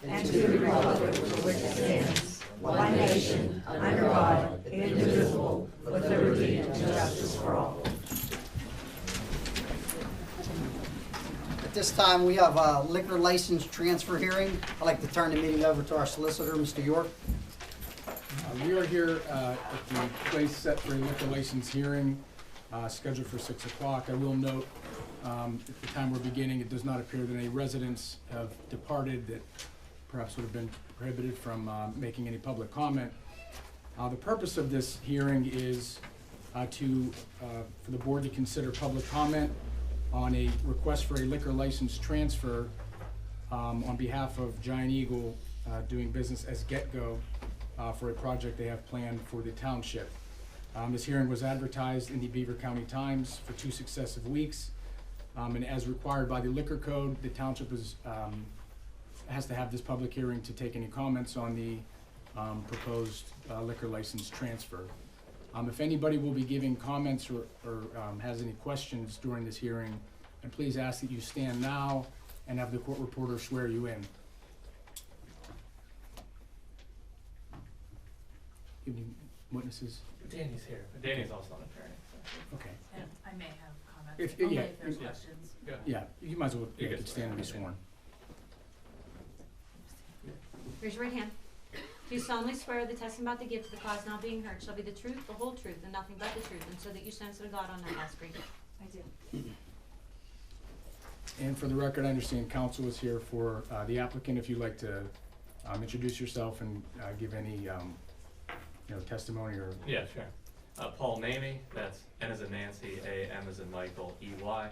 and to the republic for which it stands, one nation, under God, indivisible, with liberty and justice for all. At this time, we have a liquor license transfer hearing. I'd like to turn the meeting over to our solicitor, Mr. York. We are here at the place set for a liquor license hearing, scheduled for 6 o'clock. I will note, at the time we're beginning, it does not appear that any residents have departed that perhaps would have been prohibited from making any public comment. The purpose of this hearing is for the board to consider public comment on a request for a liquor license transfer on behalf of Giant Eagle doing business as Get Go for a project they have planned for the township. This hearing was advertised in the Beaver County Times for 2 successive weeks, and as required by the liquor code, the township has to have this public hearing to take any comments on the proposed liquor license transfer. If anybody will be giving comments or has any questions during this hearing, and please ask that you stand now and have the court reporter swear you in. Any witnesses? Danny's here, but Danny's also an attorney. So. Okay. And I may have comments, If only yeah, if there's yeah. questions. Yeah, you might as well You you can could stand and be sworn. Raise your right hand. Do you solemnly swear the testimony about to give to the cause now being heard shall be the truth, the whole truth, and nothing but the truth, and so that you send to God on that last screen? I do. And for the record, I understand counsel is here for the applicant. If you'd like to introduce yourself and give any testimony or. Yeah, sure. Paul Namey, that's N as in Nancy, A, M as in Michael, E-Y,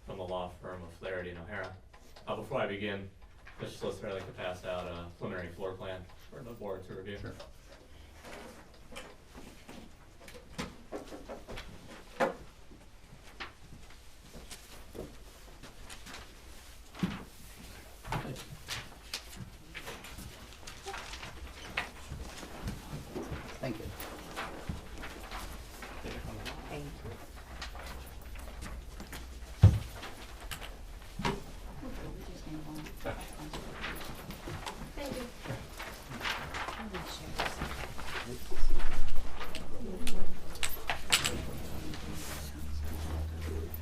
from the law firm of Flaherty and O'Hara. Before I begin, Mr. Solicitor, I'd like to pass out a preliminary floor plan for the board to review. Sure. Thank you. Thank you.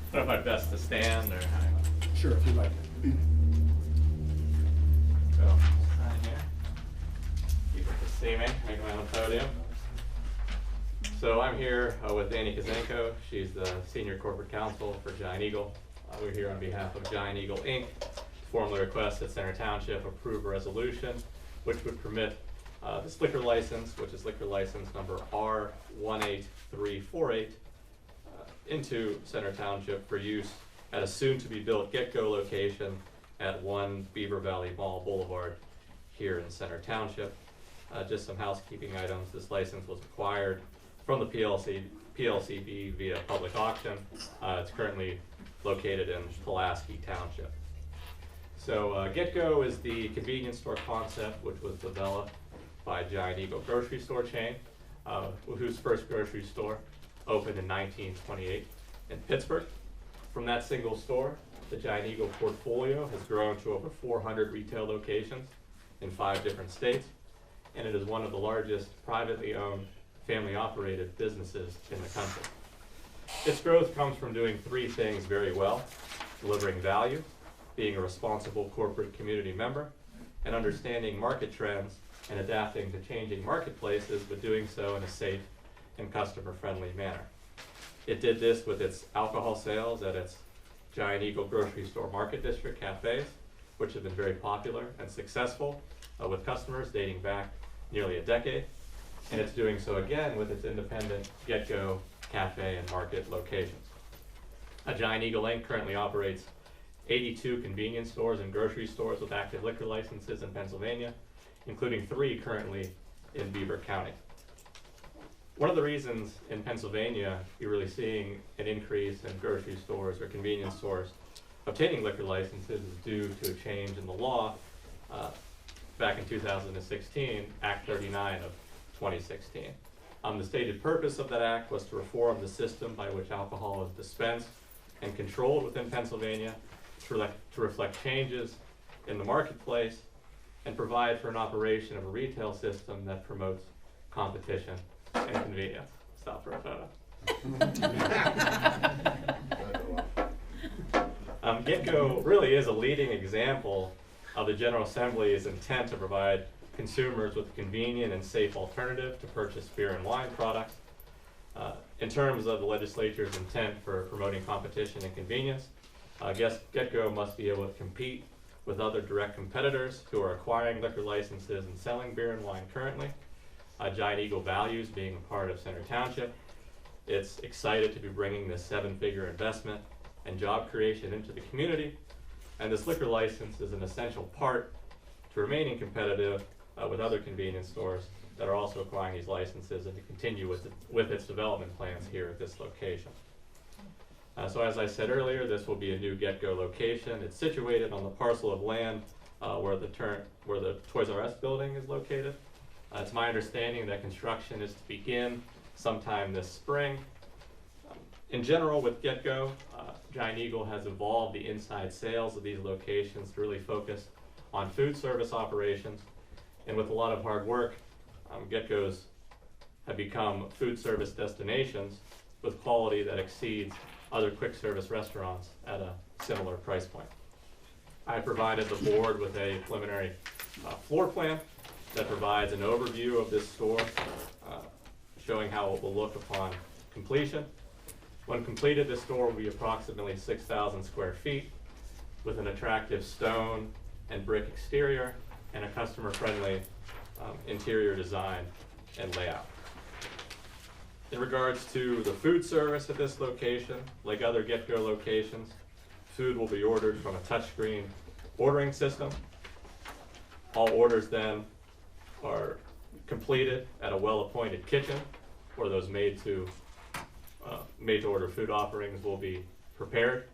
I don't know if I'm best to stand or how. Sure, if you'd like. So, sign here. People can see me, make my own podium. So I'm here with Danny Kazenko. She's the Senior Corporate Counsel for Giant Eagle. We're here on behalf of Giant Eagle, Inc. to formally request that Center Township approve a resolution which would permit this liquor license, which is liquor license number R18348, into Center Township for use at a soon-to-be-built Get-Go location at 1 Beaver Valley Mall Boulevard here in Center Township. Just some housekeeping items. This license was acquired from the PLCB via public auction. It's currently located in Pulaski Township. So Get-Go is the convenience store concept which was developed by Giant Eagle grocery store chain, whose first grocery store opened in 1928 in Pittsburgh. From that single store, the Giant Eagle portfolio has grown to over 400 retail locations in 5 different states, and it is one of the largest privately owned, family-operated businesses in the country. Its growth comes from doing 3 things very well: delivering value, being a responsible corporate community member, and understanding market trends and adapting to changing marketplaces, but doing so in a safe and customer-friendly manner. It did this with its alcohol sales at its Giant Eagle grocery store market district cafes, which have been very popular and successful with customers dating back nearly a decade. And it's doing so again with its independent Get-Go cafe and market locations. Giant Eagle Inc. currently operates 82 convenience stores and grocery stores with active liquor licenses in Pennsylvania, including 3 currently in Beaver County. One of the reasons in Pennsylvania you're really seeing an increase in grocery stores or convenience stores obtaining liquor licenses is due to a change in the law back in 2016, Act 39 of 2016. The stated purpose of that act was to reform the system by which alcohol is dispensed and controlled within Pennsylvania to reflect changes in the marketplace and provide for an operation of a retail system that promotes competition and convenience. Stop for a photo. Get-Go really is a leading example of the General Assembly's intent to provide consumers with a convenient and safe alternative to purchase beer and wine products. In terms of the legislature's intent for promoting competition and convenience, Get-Go must be able to compete with other direct competitors who are acquiring liquor licenses and selling beer and wine currently. Giant Eagle values being a part of Center Township. It's excited to be bringing this 7-figure investment and job creation into the community, and this liquor license is an essential part to remaining competitive with other convenience stores that are also acquiring these licenses and to continue with its development plans here at this location. So as I said earlier, this will be a new Get-Go location. It's situated on the parcel of land where the Toys R Us building is located. It's my understanding that construction is to begin sometime this spring. In general, with Get-Go, Giant Eagle has evolved the inside sales of these locations to really focus on food service operations. And with a lot of hard work, Get-Go's have become food service destinations with quality that exceeds other quick service restaurants at a similar price point. I provided the board with a preliminary floor plan that provides an overview of this store, showing how it will look upon completion. When completed, this store will be approximately 6,000 square feet with an attractive stone and brick exterior and a customer-friendly interior design and layout. In regards to the food service at this location, like other Get-Go locations, food will be ordered from a touchscreen ordering system. All orders then are completed at a well-appointed kitchen where those made-to-order food offerings will be prepared.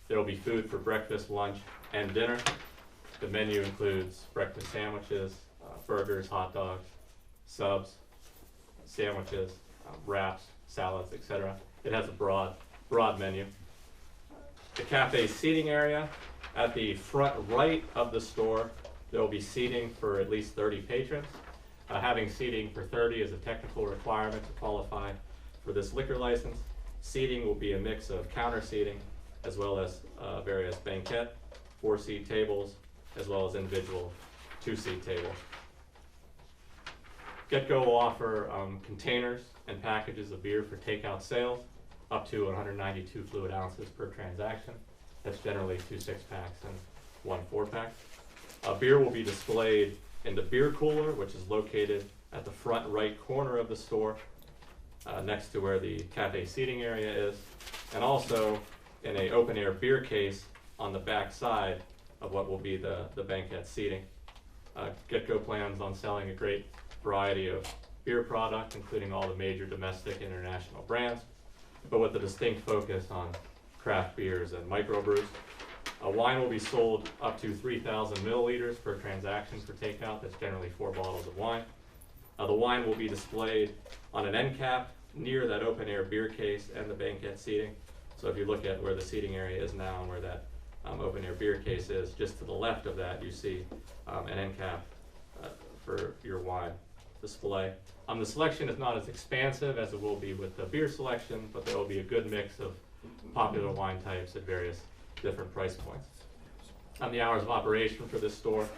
There will be food for breakfast, lunch, and dinner. The menu includes breakfast sandwiches, burgers, hot dogs, subs, sandwiches, wraps, salads, etc. It has a broad menu. The cafe seating area, at the front right of the store, there will be seating for at least 30 patrons. Having seating for 30 is a technical requirement to qualify for this liquor license. Seating will be a mix of counter seating as well as various banquette 4-seat tables as well as individual 2-seat tables. Get-Go will offer containers and packages of beer for takeout sales up to 192 fluid ounces per transaction. That's generally 2 6-packs and 1 4-pack. Beer will be displayed in the beer cooler, which is located at the front right corner of the store, next to where the cafe seating area is, and also in an open-air beer case on the back side of what will be the banquette seating. Get-Go plans on selling a great variety of beer product, including all the major domestic and international brands, but with a distinct focus on craft beers and microbrews. Wine will be sold up to 3,000 milliliters per transaction for takeout. That's generally 4 bottles of wine. The wine will be displayed on an end cap near that open air beer case and the banquette seating. So if you look at where the seating area is now and where that open air beer case is, just to the left of that you see an end cap for your wine display. The selection is not as expansive as it will be with the beer selection, but there will be a good mix of popular wine types at various different price points. The hours of operation for this store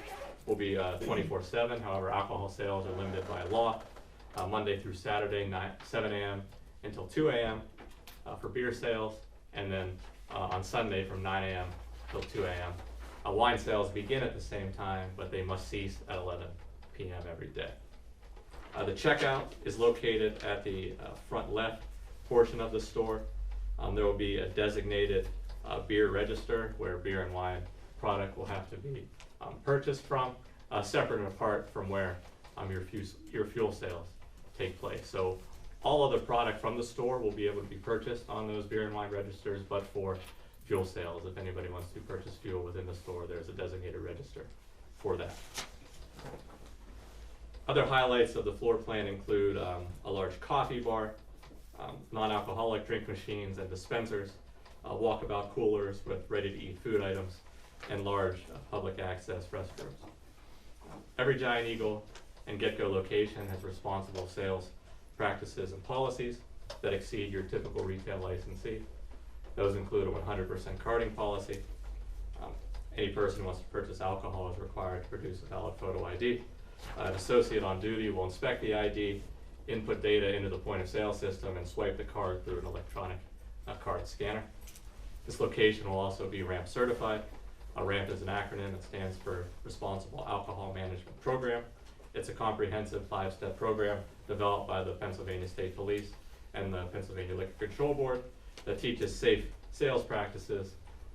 will be 24/7. However, alcohol sales are limited by law. Monday through Saturday, 7 a.m. until 2 a.m. For beer sales, and then on Sunday from 9 a.m. till 2 a.m. Wine sales begin at the same time, but they must cease at 11 p.m. every day. The checkout is located at the front left portion of the store. There will be a designated beer register where beer and wine product will have to be purchased from, separate and apart from where your fuel sales take place. So all other product from the store will be able to be purchased on those beer and wine registers, but for fuel sales, if anybody wants to purchase fuel within the store, there's a designated register for that. Other highlights of the floor plan include a large coffee bar, non-alcoholic drink machines and dispensers, walkabout coolers with ready-to-eat food items, and large public access restrooms. Every Giant Eagle and Get Go location has responsible sales practices and policies that exceed your typical retail licensee. Those include a 100% carding policy. Any person who wants to purchase alcohol is required to produce a valid photo ID. An associate on duty will inspect the ID, input data into the point of sale system, and swipe the card through an electronic card scanner. This location will also be RAMP certified. RAMP is an acronym that stands for Responsible Alcohol Management Program. It's a comprehensive 5-step program developed by the Pennsylvania State Police and the Pennsylvania Liquor Control Board that teaches safe sales practices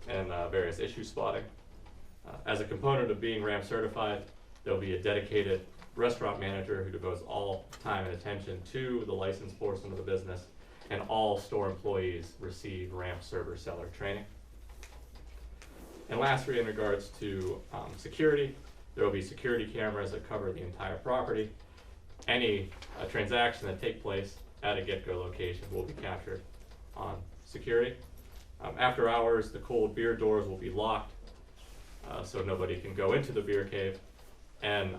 and various issue spotting. As a component of being RAMP certified, there'll be a dedicated restaurant manager who devotes all time and attention to the licensed portion of the business, and all store employees receive RAMP server seller training. And lastly, in regards to security, there will be security cameras that cover the entire property. Any transaction that takes place at a Get Go location will be captured on security. After hours, the cold beer doors will be locked so nobody can go into the beer cave, and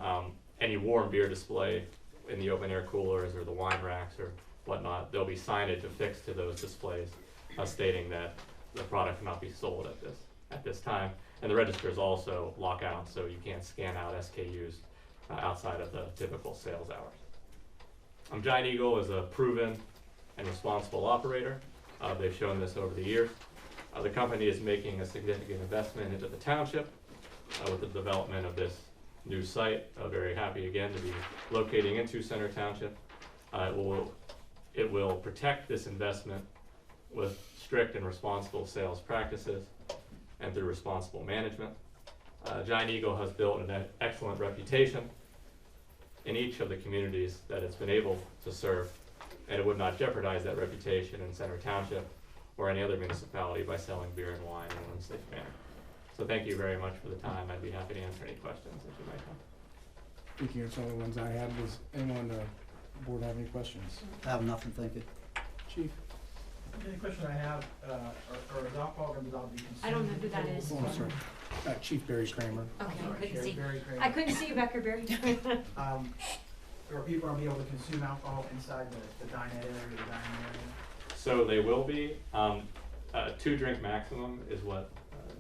any warm beer display in the open air coolers or the wine racks or whatnot, there'll be signage affixed to those displays stating that the product cannot be sold at this time. And the registers also lock out, so you can't scan out SKUs outside of the typical sales hours. Giant Eagle is a proven and responsible operator. They've shown this over the years. The company is making a significant investment into the township with the development of this new site. Very happy again to be locating into Center Township. It will protect this investment with strict and responsible sales practices and through responsible management. Giant Eagle has built an excellent reputation in each of the communities that it's been able to serve, and it would not jeopardize that reputation in Center Township or any other municipality by selling beer and wine in an unsafe manner. So thank you very much for the time. I'd be happy to answer any questions that you might have. Thank you. That's all the ones I had. Does anyone on the board have any questions? I have nothing, thank you. Chief? The only question I have, are is alcohol going to be allowed to be consumed? I don't know who that is. Oh, I'm sorry. Chief Barry Kramer. Okay, I couldn't Sherry see. Berry Kramer. I couldn't see you, Becker Bear. Are people going to be able to consume alcohol inside the dinette area or the dining area? So they will be. 2-drink maximum is what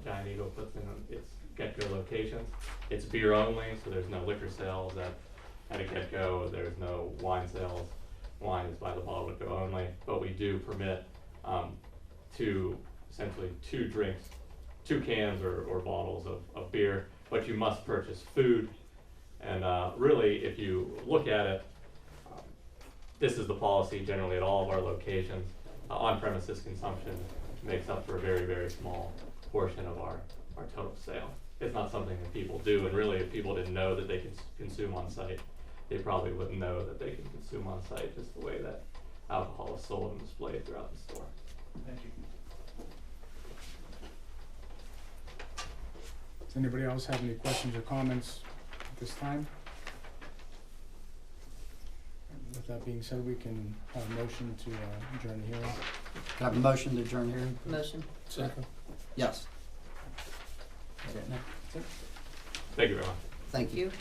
Giant Eagle puts in its Get Go locations. It's beer only, so there's no liquor sales at a Get Go. There's no wine sales. Wine is by the bottle to go only. But we do permit essentially 2 drinks, 2 cans or bottles of beer. But you must purchase food. And really, if you look at it, this is the policy generally at all of our locations. On-premises consumption makes up for a very, very small portion of our total sale. It's not something that people do, and really if people didn't know that they could consume on site, they probably wouldn't know that they can consume on site just the way that alcohol is sold and displayed throughout the store. Thank you. Does anybody else have any questions or comments at this time? With that being said, we can have a motion to adjourn the hearing. Can I have a motion to adjourn here? Motion. Second. Yes. Thank you very much. Thank you.